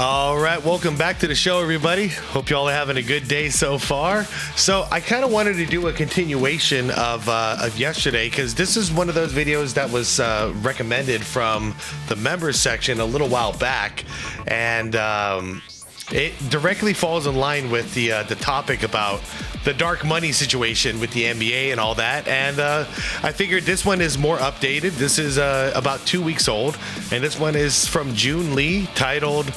All right, welcome back to the show, everybody. Hope you all are having a good day so far. So I kind of wanted to do a continuation of yesterday because this is one of those videos that was recommended from the members section a little while back, and it directly falls in line with the topic about the dark money situation with the NBA and all that. And I figured this one is more updated. This is about 2 weeks old, and this one is from June Lee, titled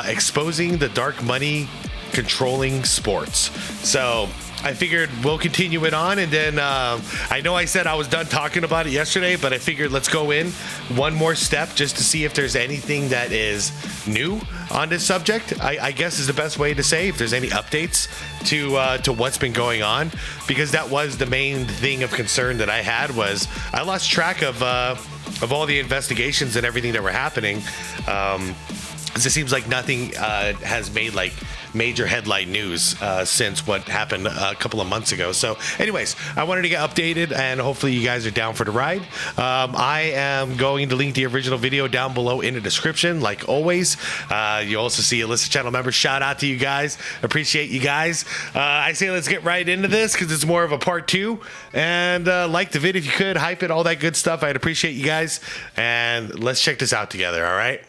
Exposing the Dark Money Controlling Sports. So I figured we'll continue it on, and then I know I said I was done talking about it yesterday, but I figured let's go in one more step just to see if there's anything that is new on this subject. I guess is the best way to say, if there's any updates to what's been going on, because that was the main thing of concern that I had. Was I lost track of all the investigations and everything that were happening. It seems like nothing has made like major headline news since what happened a couple of months ago. So anyways, I wanted to get updated, and hopefully you guys are down for the ride. I am going to link the original video down below in the description, like always. You also see a list of channel members. Shout out to you guys. Appreciate you guys. I say let's get right into this because it's more of a part 2. And like the video if you could, hype it, all that good stuff. I'd appreciate you guys. And let's check this out together, all right?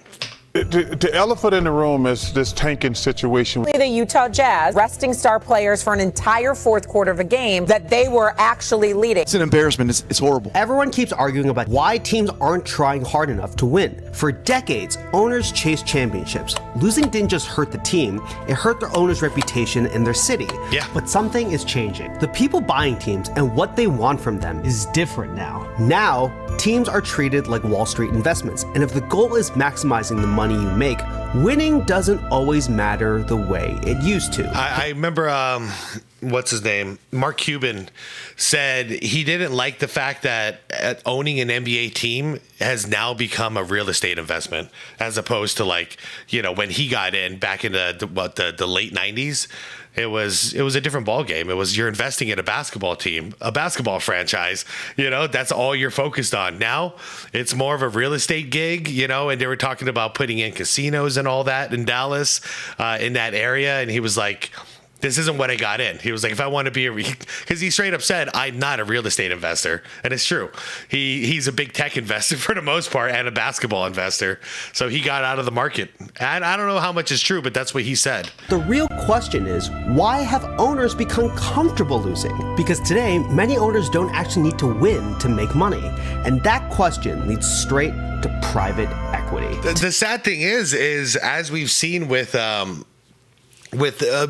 The elephant in the room is this tanking situation. The Utah Jazz resting star players for an entire fourth quarter of a game that they were actually leading. It's an embarrassment. It's horrible. Everyone keeps arguing about why teams aren't trying hard enough to win. For decades, owners chased championships. Losing didn't just hurt the team, it hurt their owner's reputation in their city. Yeah. But something is changing. The people buying teams and what they want from them is different now. Now, teams are treated like Wall Street investments, and if the goal is maximizing the money you make, winning doesn't always matter the way it used to. I remember, what's his name? Mark Cuban said he didn't like the fact that owning an NBA team has now become a real estate investment, as opposed to, like, you know, when he got in back in the late 90s. It was a different ball game. It was, you're investing in a basketball team, a basketball franchise, you know, that's all you're focused on. Now it's more of a real estate gig, you know, and they were talking about putting in casinos and all that in Dallas, in that area. And he was like, this isn't what I got in. He was like, if I want to be because he straight up said, I'm not a real estate investor. And it's true. He's a big tech investor for the most part, and a basketball investor. So he got out of the market. And I don't know how much is true, but that's what he said. The real question is, why have owners become comfortable losing? Because today, many owners don't actually need to win to make money. And that question leads straight to private equity. The sad thing is as we've seen with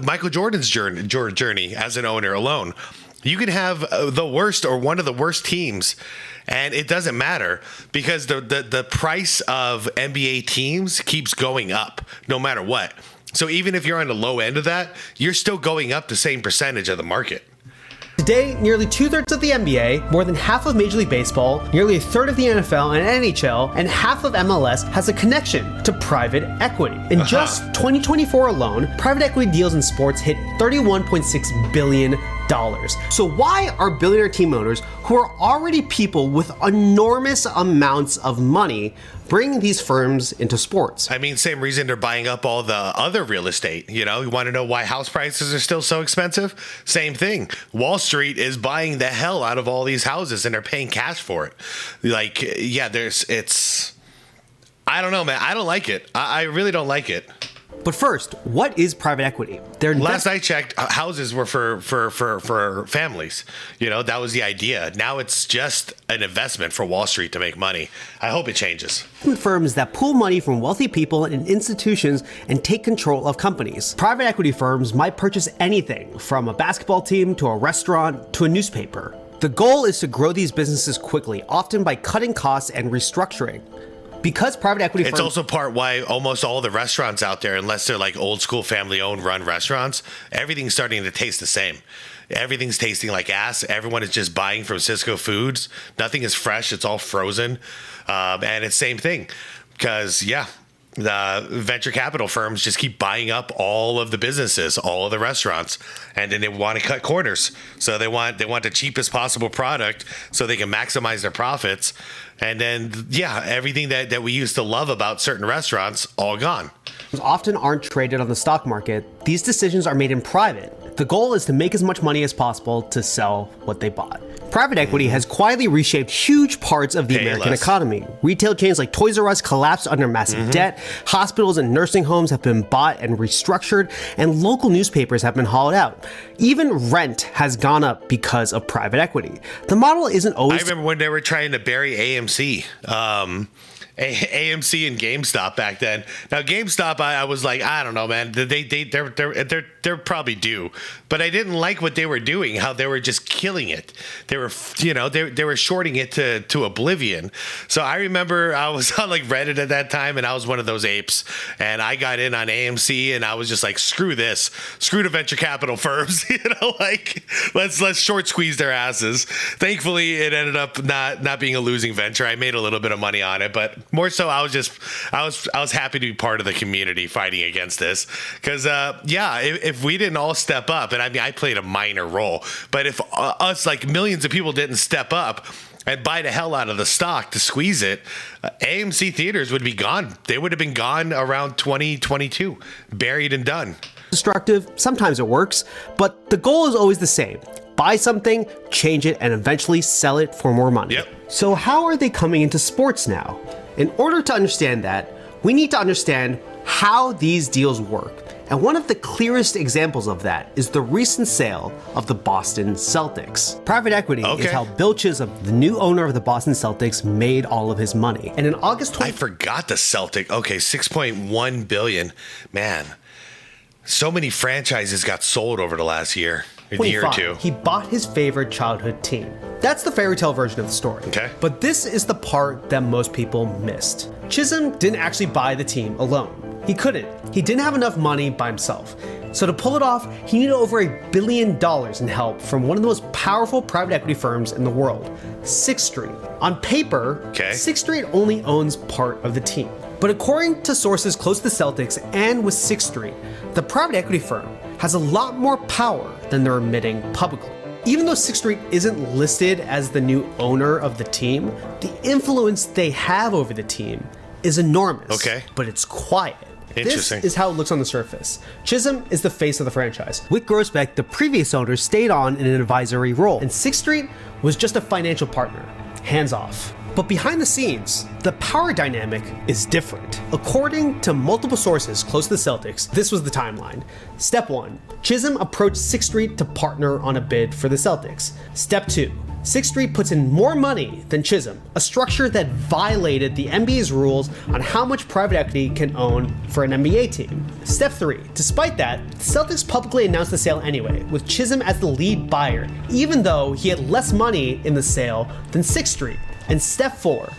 Michael Jordan's journey as an owner alone, you can have the worst or one of the worst teams, and it doesn't matter because the price of NBA teams keeps going up no matter what. So even if you're on the low end of that, you're still going up the same percentage of the market. Today, nearly 2/3 of the NBA, more than half of Major League Baseball, nearly 1/3 of the NFL and NHL, and half of MLS has a connection to private equity. In just 2024 alone, private equity deals in sports hit $31.6 billion. So why are billionaire team owners, who are already people with enormous amounts of money, bringing these firms into sports? I mean, same reason they're buying up all the other real estate. You know, you want to know why house prices are still so expensive? Same thing. Wall Street is buying the hell out of all these houses, and they're paying cash for it. Like, yeah, I don't know, man. I don't like it. I really don't like it. But first, what is private equity? Last I checked, houses were for families. You know, that was the idea. Now it's just an investment for Wall Street to make money. I hope it changes. Firms that pool money from wealthy people and institutions and take control of companies. Private equity firms might purchase anything from a basketball team to a restaurant to a newspaper. The goal is to grow these businesses quickly, often by cutting costs and restructuring. Because private equity firms... It's also part why almost all the restaurants out there, unless they're like old school family-owned run restaurants, everything's starting to taste the same. Everything's tasting like ass. Everyone is just buying from Sysco Foods. Nothing is fresh. It's all frozen. And it's same thing. Because, yeah, the venture capital firms just keep buying up all of the businesses, all of the restaurants, and then they want to cut corners. So they want the cheapest possible product so they can maximize their profits. And then, everything that we used to love about certain restaurants, all gone. Often aren't traded on the stock market. These decisions are made in private. The goal is to make as much money as possible to sell what they bought. Private equity has quietly reshaped huge parts of the American economy. Retail chains like Toys R Us collapsed under massive debt, hospitals and nursing homes have been bought and restructured, and local newspapers have been hollowed out. Even rent has gone up because of private equity. The model isn't always... I remember when they were trying to bury AMC. AMC and GameStop back then. Now GameStop, I was like, I don't know, man. They're probably due, but I didn't like what they were doing. How they were just killing it. They were, they were shorting it to oblivion. So I remember I was on like Reddit at that time, and I was one of those apes, and I got in on AMC, and I was just like, screw this, screw the venture capital firms. Like let's short squeeze their asses. Thankfully, it ended up not being a losing venture. I made a little bit of money on it, but more so, I was happy to be part of the community fighting against this, because if we didn't all step up, and I mean I played a minor role, but if us like millions of people didn't step up and buy the hell out of the stock to squeeze it, AMC theaters would be gone. They would have been gone around 2022, buried and done. Destructive, sometimes it works, but the goal is always the same. Buy something, change it, and eventually sell it for more money. Yep. So how are they coming into sports now? In order to understand that, we need to understand how these deals work. And one of the clearest examples of that is the recent sale of the Boston Celtics. Private equity is how Bill Chisholm, the new owner of the Boston Celtics, made all of his money. And in August 20... I forgot the Celtic. Okay, $6.1 billion. Man, so many franchises got sold over the last year or two. He bought his favorite childhood team. That's the fairy tale version of the story. Okay. But this is the part that most people missed. Chisholm didn't actually buy the team alone. He couldn't. He didn't have enough money by himself. So to pull it off, he needed over $1 billion in help from one of the most powerful private equity firms in the world, Sixth Street. On paper, Sixth Street only owns part of the team. But according to sources close to the Celtics and with Sixth Street, the private equity firm has a lot more power than they're admitting publicly. Even though Sixth Street isn't listed as the new owner of the team, the influence they have over the team is enormous. But it's quiet. Interesting. This is how it looks on the surface. Chisholm is the face of the franchise. With Groesbeck, the previous owner stayed on in an advisory role, and Sixth Street was just a financial partner, hands off. But behind the scenes, the power dynamic is different. According to multiple sources close to the Celtics, this was the timeline. Step 1, Chisholm approached Sixth Street to partner on a bid for the Celtics. Step 2, Sixth Street puts in more money than Chisholm, a structure that violated the NBA's rules on how much private equity can own for an NBA team. Step 3, despite that, the Celtics publicly announced the sale anyway, with Chisholm as the lead buyer, even though he had less money in the sale than Sixth Street. And step 4,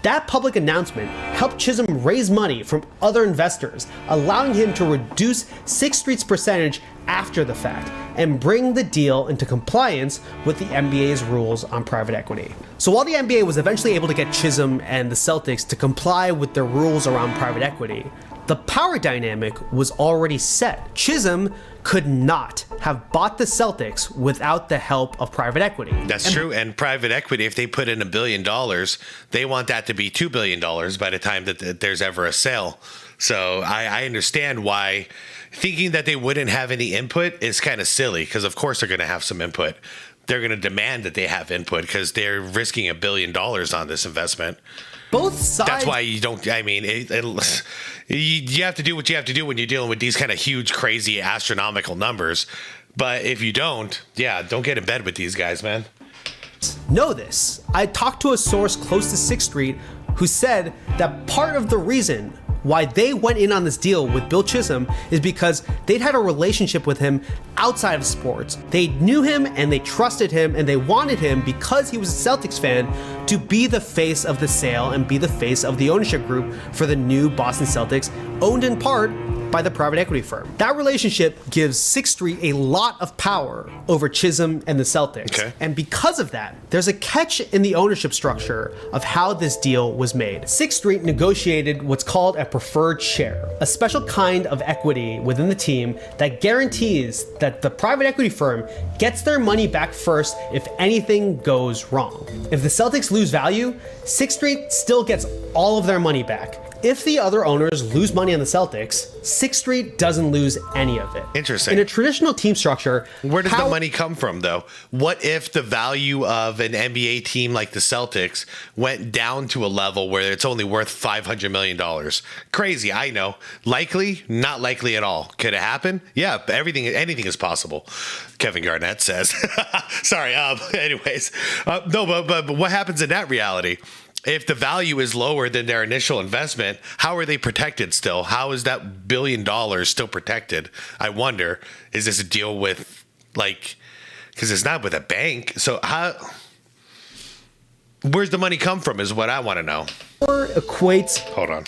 that public announcement helped Chisholm raise money from other investors, allowing him to reduce Sixth Street's percentage after the fact and bring the deal into compliance with the NBA's rules on private equity. So while the NBA was eventually able to get Chisholm and the Celtics to comply with their rules around private equity, the power dynamic was already set. Chisholm could not have bought the Celtics without the help of private equity. That's true. And private equity, if they put in $1 billion, they want that to be $2 billion by the time that there's ever a sale. So I understand why thinking that they wouldn't have any input is kind of silly, because of course they're going to have some input. They're going to demand that they have input because they're risking $1 billion on this investment. Both sides. That's why you don't, I mean, you have to do what you have to do when you're dealing with these kind of huge, crazy, astronomical numbers. But if you don't get in bed with these guys, man. Know this. I talked to a source close to Sixth Street who said that part of the reason why they went in on this deal with Bill Chisholm is because they'd had a relationship with him outside of sports. They knew him and they trusted him and they wanted him, because he was a Celtics fan, to be the face of the sale and be the face of the ownership group for the new Boston Celtics, owned in part by the private equity firm. That relationship gives 6th Street a lot of power over Chisholm and the Celtics. Okay. And because of that, there's a catch in the ownership structure of how this deal was made. 6th Street negotiated what's called a preferred share, a special kind of equity within the team that guarantees that the private equity firm gets their money back first if anything goes wrong. If the Celtics lose value, 6th Street still gets all of their money back. If the other owners lose money on the Celtics, 6th Street doesn't lose any of it. Interesting. In a traditional team structure, where does the money come from, though? What if the value of an NBA team like the Celtics went down to a level where it's only worth $500 million? Crazy, I know. Likely? Not likely at all. Could it happen? Yeah, anything is possible, Kevin Garnett says. Sorry, anyways. No, but what happens in that reality? If the value is lower than their initial investment, how are they protected still? How is that $1 billion still protected? I wonder, is this a deal with, like, because it's not with a bank. So where's the money come from is what I want to know. Or equates, hold on,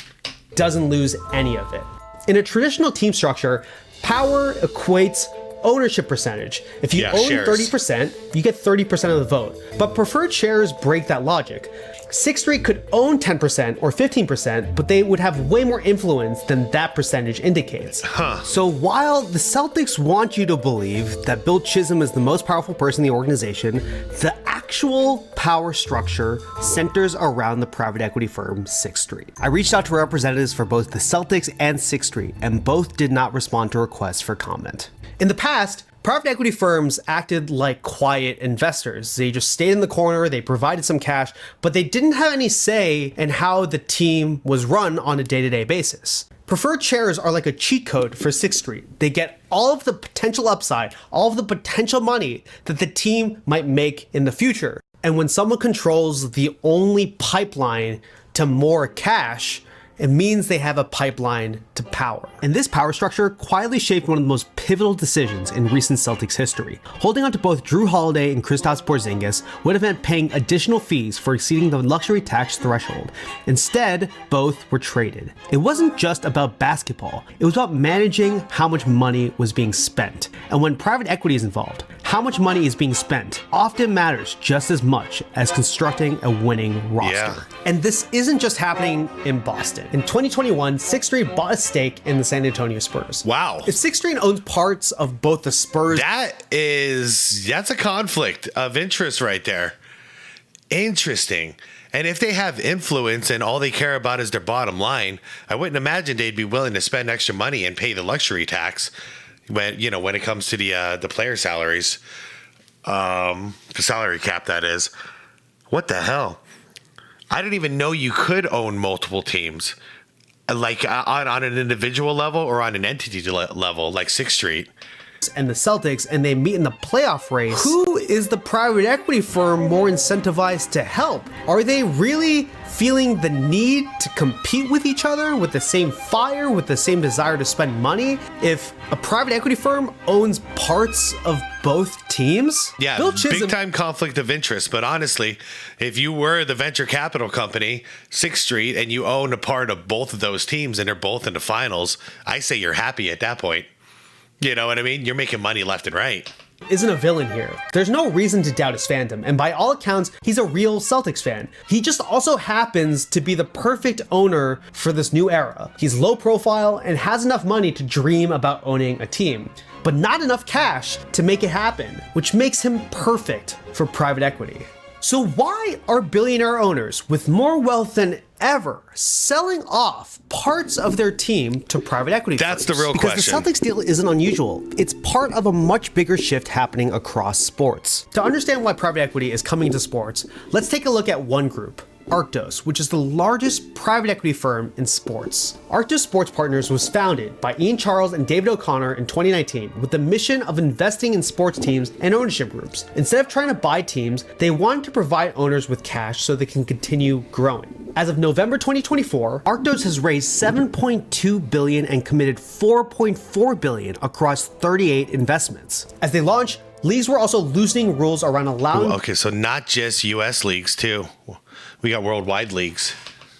doesn't lose any of it. In a traditional team structure, power equates ownership percentage. If you own shares. 30%, you get 30% of the vote. But preferred shares break that logic. 6th Street could own 10% or 15%, but they would have way more influence than that percentage indicates. So while the Celtics want you to believe that Bill Chisholm is the most powerful person in the organization, the actual power structure centers around the private equity firm 6th Street. I reached out to representatives for both the Celtics and 6th Street, and both did not respond to requests for comment. In the past, private equity firms acted like quiet investors. They just stayed in the corner, they provided some cash, but they didn't have any say in how the team was run on a day-to-day basis. Preferred shares are like a cheat code for 6th Street. They get all of the potential upside, all of the potential money that the team might make in the future. And when someone controls the only pipeline to more cash, it means they have a pipeline to power. And this power structure quietly shaped one of the most pivotal decisions in recent Celtics history. Holding on to both Drew Holiday and Kristaps Porzingis would have meant paying additional fees for exceeding the luxury tax threshold. Instead, both were traded. It wasn't just about basketball. It was about managing how much money was being spent. And when private equity is involved, how much money is being spent often matters just as much as constructing a winning roster. Yeah. And this isn't just happening in Boston. In 2021, 6th Street bought a stake in the San Antonio Spurs. Wow. If 6th Street owns parts of both the Spurs... That's a conflict of interest right there. Interesting. And if they have influence and all they care about is their bottom line, I wouldn't imagine they'd be willing to spend extra money and pay the luxury tax when it comes to the player salaries, the salary cap, that is. What the hell? I didn't even know you could own multiple teams, like on an individual level or on an entity level, like 6th Street. And the Celtics, and they meet in the playoff race. Who is the private equity firm more incentivized to help? Are they really feeling the need to compete with each other with the same fire, with the same desire to spend money? If a private equity firm owns parts of both teams? Yeah, big time conflict of interest. But honestly, if you were the venture capital company, 6th Street, and you own a part of both of those teams and they're both in the finals, I say you're happy at that point. You know what I mean? You're making money left and right. Isn't a villain here. There's no reason to doubt his fandom, and by all accounts, he's a real Celtics fan. He just also happens to be the perfect owner for this new era. He's low profile and has enough money to dream about owning a team, but not enough cash to make it happen, which makes him perfect for private equity. So why are billionaire owners with more wealth than ever selling off parts of their team to private equity That's firms? the real Because question. the Celtics deal isn't unusual. It's part of a much bigger shift happening across sports. To understand why private equity is coming to sports, let's take a look at one group, Arctos, which is the largest private equity firm in sports. Arctos Sports Partners was founded by Ian Charles and David O'Connor in 2019 with the mission of investing in sports teams and ownership groups. Instead of trying to buy teams, they wanted to provide owners with cash so they can continue growing. As of November 2024, Arctos has raised $7.2 billion and committed $4.4 billion across 38 investments. as they launch, leagues were also loosening rules around allowing... Okay, so not just U.S. leagues, too. We got worldwide leagues.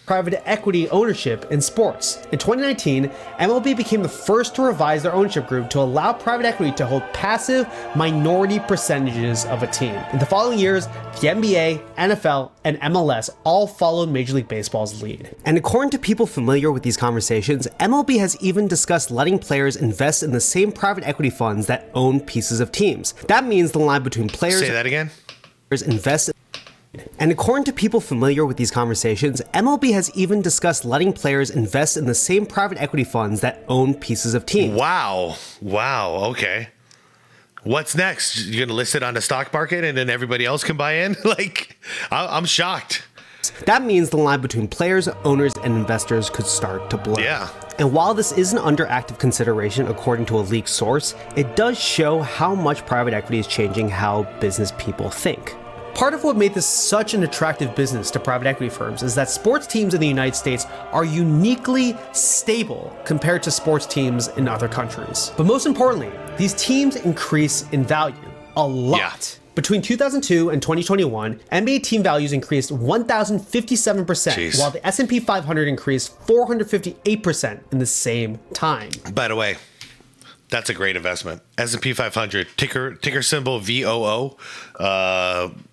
private equity ownership in sports. In 2019, MLB became the first to revise their ownership group to allow private equity to hold passive minority percentages of a team. In the following years, the NBA, NFL, and MLS all followed Major League Baseball's lead. And according to people familiar with these conversations, MLB has even discussed letting players invest in the same private equity funds that own pieces of teams. That means the line between players... Say that again? ...invest... And according to people familiar with these conversations, MLB has even discussed letting players invest in the same private equity funds that own pieces of teams. Wow. Okay. What's next? You're going to list it on the stock market and then everybody else can buy in? Like, I'm shocked. That means the line between players, owners, and investors could start to blur. Yeah. And while this isn't under active consideration according to a leaked source, it does show how much private equity is changing how business people think. Part of what made this such an attractive business to private equity firms is that sports teams in the United States are uniquely stable compared to sports teams in other countries. But most importantly, these teams increase in value a lot. Yeah. Between 2002 and 2021, NBA team values increased 1,057%, while the S&P 500 increased 458% in the same time. By the way, that's a great investment. S&P 500, ticker symbol VOO.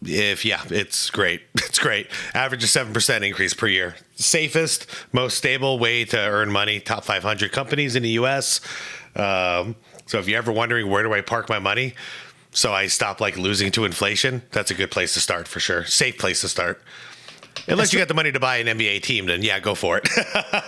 It's great. It's great. Average of 7% increase per year. Safest, most stable way to earn money. Top 500 companies in the U.S. So if you're ever wondering where do I park my money, so I stop like losing to inflation, that's a good place to start for sure. Safe place to start. Unless you got the money to buy an NBA team, then yeah, go for it.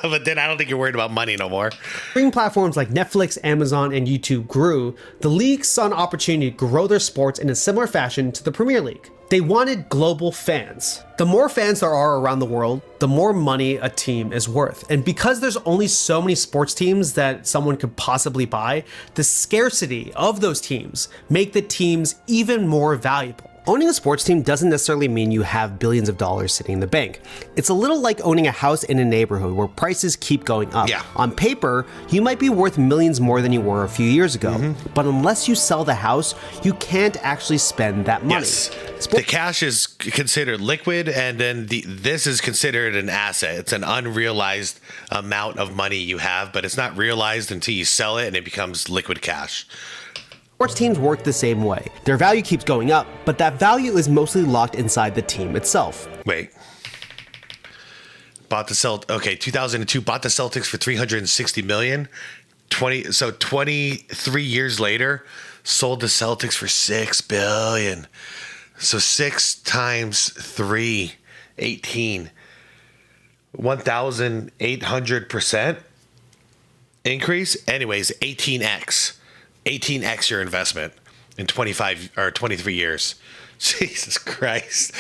But then I don't think you're worried about money no more. Streaming platforms like Netflix, Amazon, and YouTube grew, the league saw an opportunity to grow their sports in a similar fashion to the Premier League. They wanted global fans. The more fans there are around the world, the more money a team is worth. And because there's only so many sports teams that someone could possibly buy, the scarcity of those teams make the teams even more valuable. Owning a sports team doesn't necessarily mean you have billions of dollars sitting in the bank. It's a little like owning a house in a neighborhood where prices keep going up. Yeah. On paper, you might be worth millions more than you were a few years ago, but unless you sell the house, you can't actually spend that money. Yes. The cash is considered liquid, and then this is considered an asset. It's an unrealized amount of money you have, but it's not realized until you sell it and it becomes liquid cash. Sports teams work the same way. Their value keeps going up, but that value is mostly locked inside the team itself. Wait. 2002 bought the Celtics for $360 million. 23 years later, sold the Celtics for $6 billion. So 6 times 3, 18. 1,800% increase. Anyways, 18x. 18x your investment in 25 or 23 years. Jesus Christ.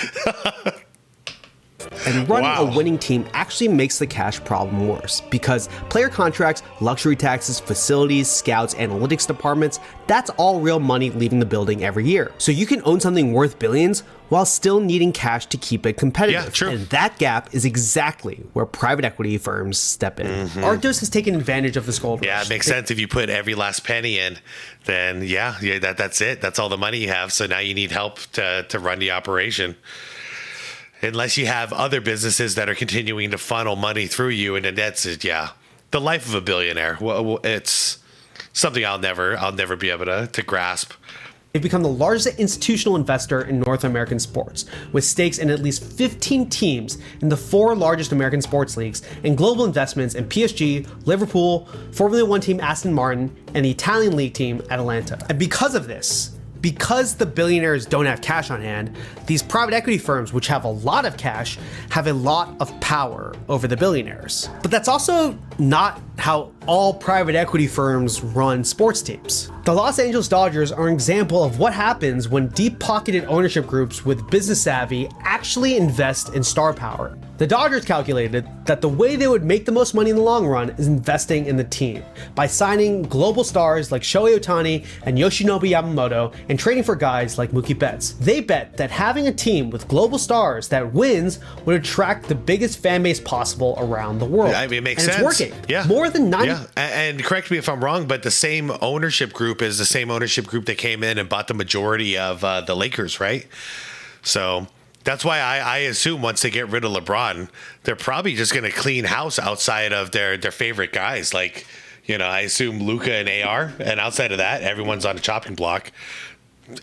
And running a winning team actually makes the cash problem worse because player contracts, luxury taxes, facilities, scouts, analytics departments, that's all real money leaving the building every year. So you can own something worth billions while still needing cash to keep it competitive. Yeah, true. And that gap is exactly where private equity firms step in. Arctos has taken advantage of this gold rush. Yeah, it makes sense. If you put every last penny in, then that's it. That's all the money you have. So now you need help to run the operation. Unless you have other businesses that are continuing to funnel money through you, and then that's it. Yeah, the life of a billionaire. Well, it's something I'll never be able to grasp. They've become the largest institutional investor in North American sports, with stakes in at least 15 teams in the 4 largest American sports leagues and global investments in PSG, Liverpool, Formula One team Aston Martin, and the Italian league team Atalanta. And because of this, because the billionaires don't have cash on hand, these private equity firms, which have a lot of cash, have a lot of power over the billionaires. But that's also not how all private equity firms run sports teams. The Los Angeles Dodgers are an example of what happens when deep-pocketed ownership groups with business savvy actually invest in star power. The Dodgers calculated that the way they would make the most money in the long run is investing in the team by signing global stars like Shohei Ohtani and Yoshinobu Yamamoto and trading for guys like Mookie Betts. They bet that having a team with global stars that wins would attract the biggest fan base possible around the world. I mean, it makes and sense. It's working. Yeah. More than 90. Yeah. And correct me if I'm wrong, but the same ownership group is the same ownership group that came in and bought the majority of the Lakers, right? So That's why I assume once they get rid of LeBron, they're probably just going to clean house outside of their favorite guys. Like, I assume Luka and AR, and outside of that, everyone's on a chopping block.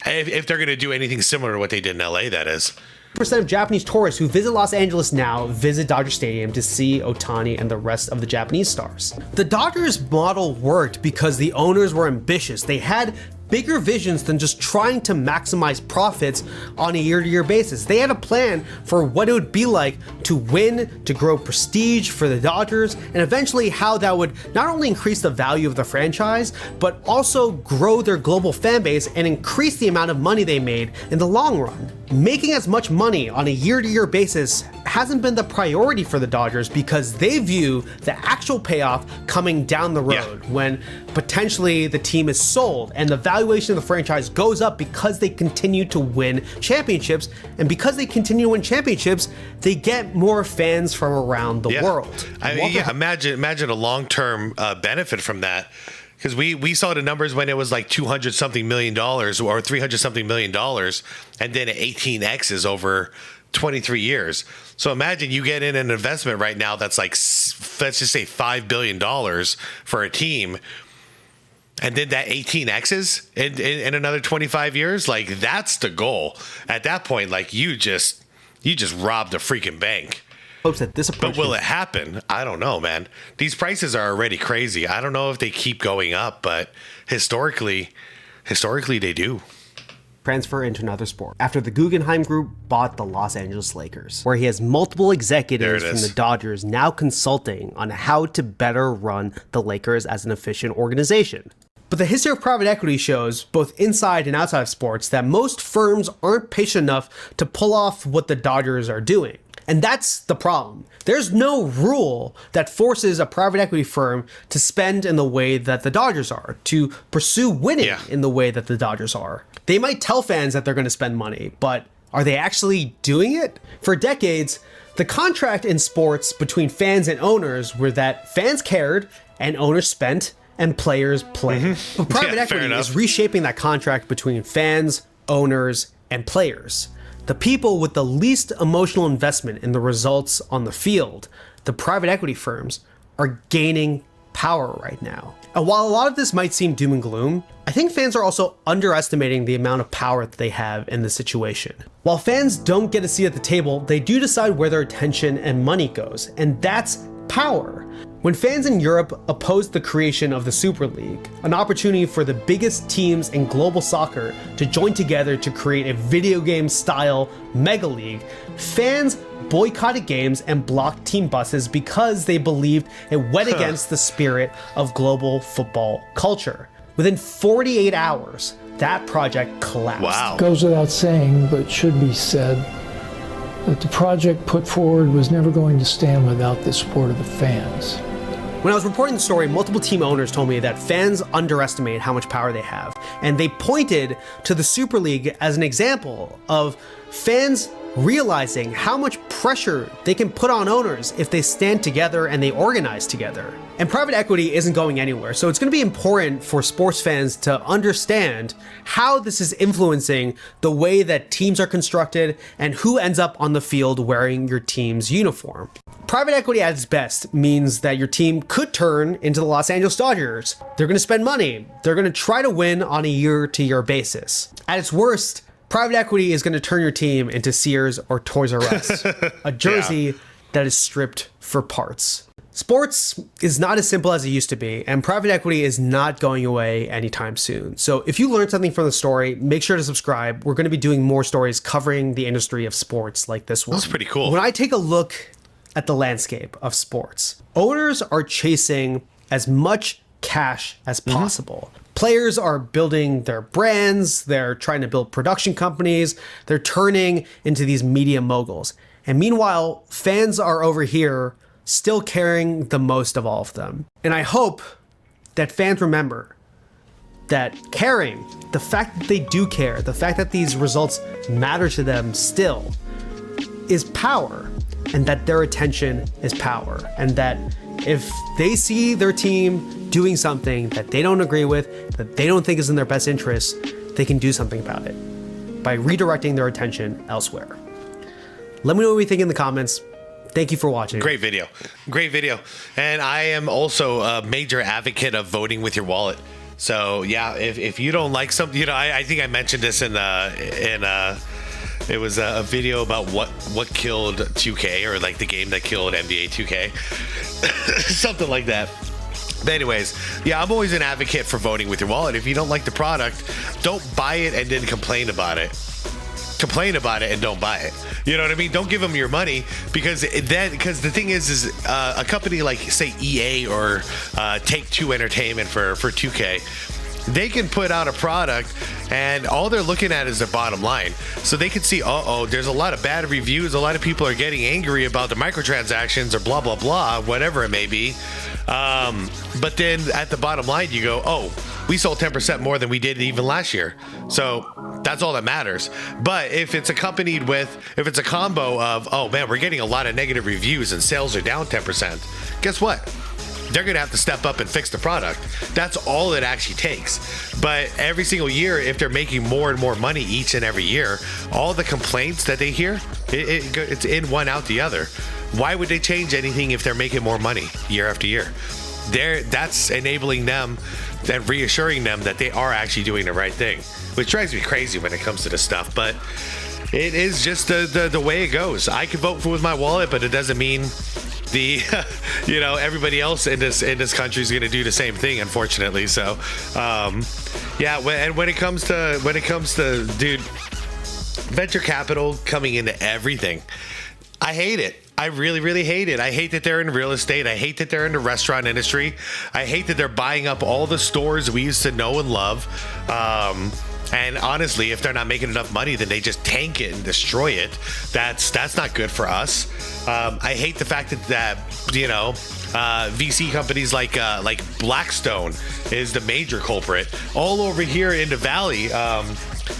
If they're going to do anything similar to what they did in LA, that is. Percent of Japanese tourists who visit Los Angeles now visit Dodger Stadium to see Ohtani and the rest of the Japanese stars. The Dodgers model worked because the owners were ambitious. They had bigger visions than just trying to maximize profits on a year-to-year basis. They had a plan for what it would be like to win, to grow prestige for the Dodgers, and eventually how that would not only increase the value of the franchise, but also grow their global fan base and increase the amount of money they made in the long run. Making as much money on a year-to-year basis hasn't been the priority for the Dodgers because they view the actual payoff coming down the road when potentially the team is sold and the valuation of the franchise goes up because they continue to win championships, and because they continue to win championships, they get more fans from around the world. I mean, imagine a long-term benefit from that. Because we saw the numbers when it was like $200-something million or $300-something million, and then 18x's over 23 years. So imagine you get in an investment right now that's like, let's just say $5 billion for a team, and then that 18x's in another 25 years. Like, that's the goal. At that point, like, you just robbed a freaking bank. Hopes that this approach. But will it happen? I don't know, man. These prices are already crazy. I don't know if they keep going up, but historically they do. Transfer into another sport after the Guggenheim Group bought the Los Angeles Lakers, where he has multiple executives from the Dodgers now consulting on how to better run the Lakers as an efficient organization. But the history of private equity shows, both inside and outside of sports, that most firms aren't patient enough to pull off what the Dodgers are doing. And that's the problem. There's no rule that forces a private equity firm to spend in the way that the Dodgers are, to pursue winning in the way that the Dodgers are. They might tell fans that they're going to spend money, but are they actually doing it? For decades, the contract in sports between fans and owners were that fans cared and owners spent and players played. But private equity is reshaping that contract between fans, owners, and players. The people with the least emotional investment in the results on the field, the private equity firms, are gaining power right now. And while a lot of this might seem doom and gloom, I think fans are also underestimating the amount of power that they have in this situation. While fans don't get a seat at the table, they do decide where their attention and money goes, and that's power. When fans in Europe opposed the creation of the Super League, an opportunity for the biggest teams in global soccer to join together to create a video game style mega league, fans boycotted games and blocked team buses because they believed it went against the spirit of global football culture. Within 48 hours, that project collapsed. Wow. Goes without saying, but should be said, that the project put forward was never going to stand without the support of the fans. When I was reporting the story, multiple team owners told me that fans underestimate how much power they have, and they pointed to the Super League as an example of fans realizing how much pressure they can put on owners if they stand together and they organize together. And private equity isn't going anywhere, so it's going to be important for sports fans to understand how this is influencing the way that teams are constructed and who ends up on the field wearing your team's uniform. Private equity at its best means that your team could turn into the Los Angeles Dodgers. They're going to spend money. They're going to try to win on a year-to-year basis. At its worst, private equity is going to turn your team into Sears or Toys R Us, a jersey that is stripped for parts. Sports is not as simple as it used to be, and private equity is not going away anytime soon. So if you learned something from the story, make sure to subscribe. We're going to be doing more stories covering the industry of sports like this one. That's pretty cool. When I take a look at the landscape of sports, owners are chasing as much cash as possible. Players are building their brands, they're trying to build production companies, they're turning into these media moguls. And meanwhile, fans are over here still caring the most of all of them. And I hope that fans remember that caring, the fact that they do care, the fact that these results matter to them still, is power, and that their attention is power, and that if they see their team doing something that they don't agree with, that they don't think is in their best interest, they can do something about it by redirecting their attention elsewhere. Let me know what you think in the comments. Thank you for watching. Great video. And I am also a major advocate of voting with your wallet. So yeah, if you don't like something, I think I mentioned this in it was a video about what killed 2K, or like the game that killed NBA 2K, something like that. But anyways, yeah, I'm always an advocate for voting with your wallet. If you don't like the product, don't buy it and then complain about it. Complain about it and don't buy it. You know what I mean? Don't give them your money, because the thing is a company like, say, EA or Take-Two Entertainment for 2K, they can put out a product and all they're looking at is their bottom line. So they can see, there's a lot of bad reviews. A lot of people are getting angry about the microtransactions or blah, blah, blah, whatever it may be. But then at the bottom line, you go, we sold 10% more than we did even last year. So that's all that matters. But if it's accompanied with, if it's a combo of, we're getting a lot of negative reviews and sales are down 10%, guess what? They're going to have to step up and fix the product. That's all it actually takes. But every single year, if they're making more and more money each and every year, all the complaints that they hear, it's in one out the other. Why would they change anything if they're making more money year after year? That's enabling them and reassuring them that they are actually doing the right thing, which drives me crazy when it comes to this stuff. But it is just the way it goes. I can vote with my wallet, but it doesn't mean everybody else in this country is going to do the same thing, unfortunately. So and when it comes to dude, venture capital coming into everything, I hate it. I really, really hate it. I hate that they're in real estate. I hate that they're in the restaurant industry. I hate that they're buying up all the stores we used to know and love. And honestly, if they're not making enough money, then they just tank it and destroy it. That's not good for us. I hate the fact that VC companies like Blackstone is the major culprit all over here in the Valley.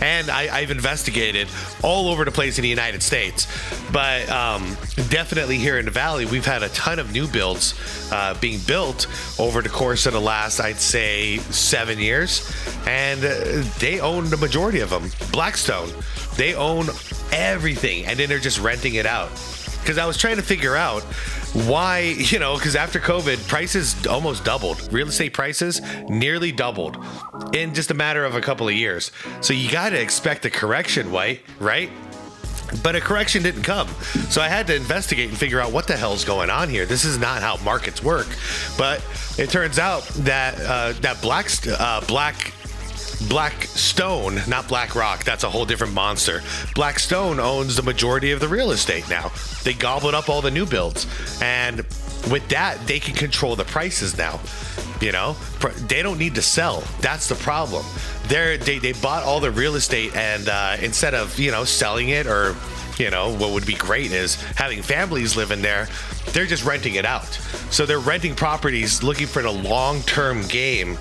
And I've investigated all over the place in the United States, but definitely here in the Valley, we've had a ton of new builds being built over the course of the last, I'd say, 7 years, and they own the majority of them. Blackstone, they own everything, and then they're just renting it out. Because I was trying to figure out why, because after COVID, prices almost doubled. Real estate prices nearly doubled in just a matter of a couple of years. So you got to expect a correction, right? But a correction didn't come. So I had to investigate and figure out what the hell's going on here. This is not how markets work. But it turns out that Blackstone, not BlackRock, that's a whole different monster. Blackstone owns the majority of the real estate now. They gobbled up all the new builds, and with that, they can control the prices now. They don't need to sell. That's the problem. They bought all the real estate, and instead of selling it, or what would be great is having families live in there, they're just renting it out. So they're renting properties, looking for the long-term game.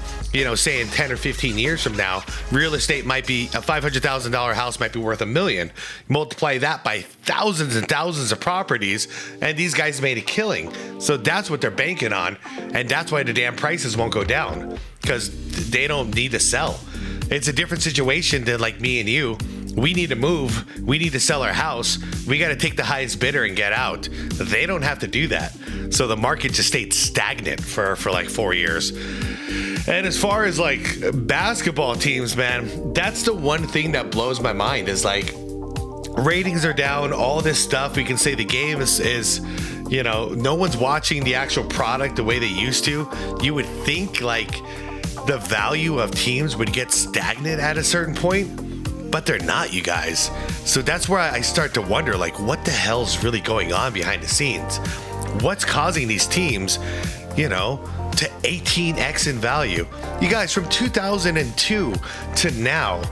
Say in 10 or 15 years from now, real estate might be a $500,000 house might be worth $1 million. Multiply that by thousands and thousands of properties, and these guys made a killing. So that's what they're banking on, and that's why the damn prices won't go down, because they don't need to sell. It's a different situation than like me and you. We need to move. We need to sell our house. We got to take the highest bidder and get out. They don't have to do that. So the market just stayed stagnant for like 4 years. And as far as like basketball teams, man, that's the one thing that blows my mind is like ratings are down, all this stuff. We can say the game is no one's watching the actual product the way they used to. You would think like the value of teams would get stagnant at a certain point, but they're not, you guys. So that's where I start to wonder, like, what the hell's really going on behind the scenes? What's causing these teams, to 18x in value? You guys, from 2002 to now,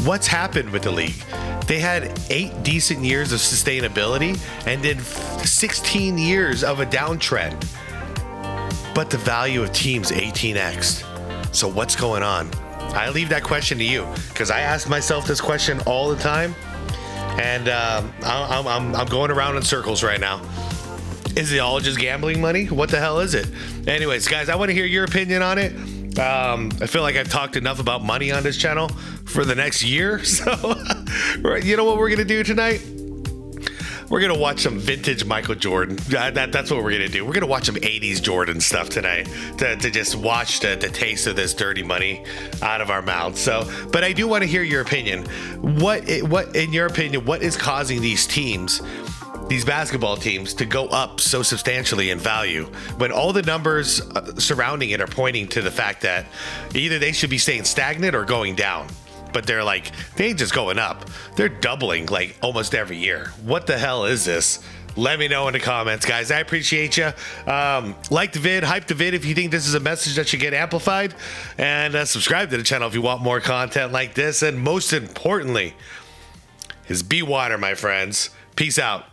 what's happened with the league? They had 8 decent years of sustainability and then 16 years of a downtrend. But the value of teams 18x. So what's going on? I leave that question to you, because I ask myself this question all the time, and I'm going around in circles right now. Is it all just gambling money? What the hell is it? Anyways, guys, I want to hear your opinion on it. I feel like I've talked enough about money on this channel for the next year. So, you know what we're going to do tonight? we're gonna watch some vintage Michael Jordan. That's what we're gonna do. We're gonna watch some 80s Jordan stuff tonight to just watch the taste of this dirty money out of our mouths. So, but I do want to hear your opinion. What in your opinion, what is causing these teams, these basketball teams, to go up so substantially in value when all the numbers surrounding it are pointing to the fact that either they should be staying stagnant or going down? But they ain't just going up. They're doubling like almost every year. What the hell is this? Let me know in the comments, guys. I appreciate you. Like the vid, hype the vid if you think this is a message that should get amplified, and subscribe to the channel if you want more content like this. And most importantly is be water, my friends. Peace out.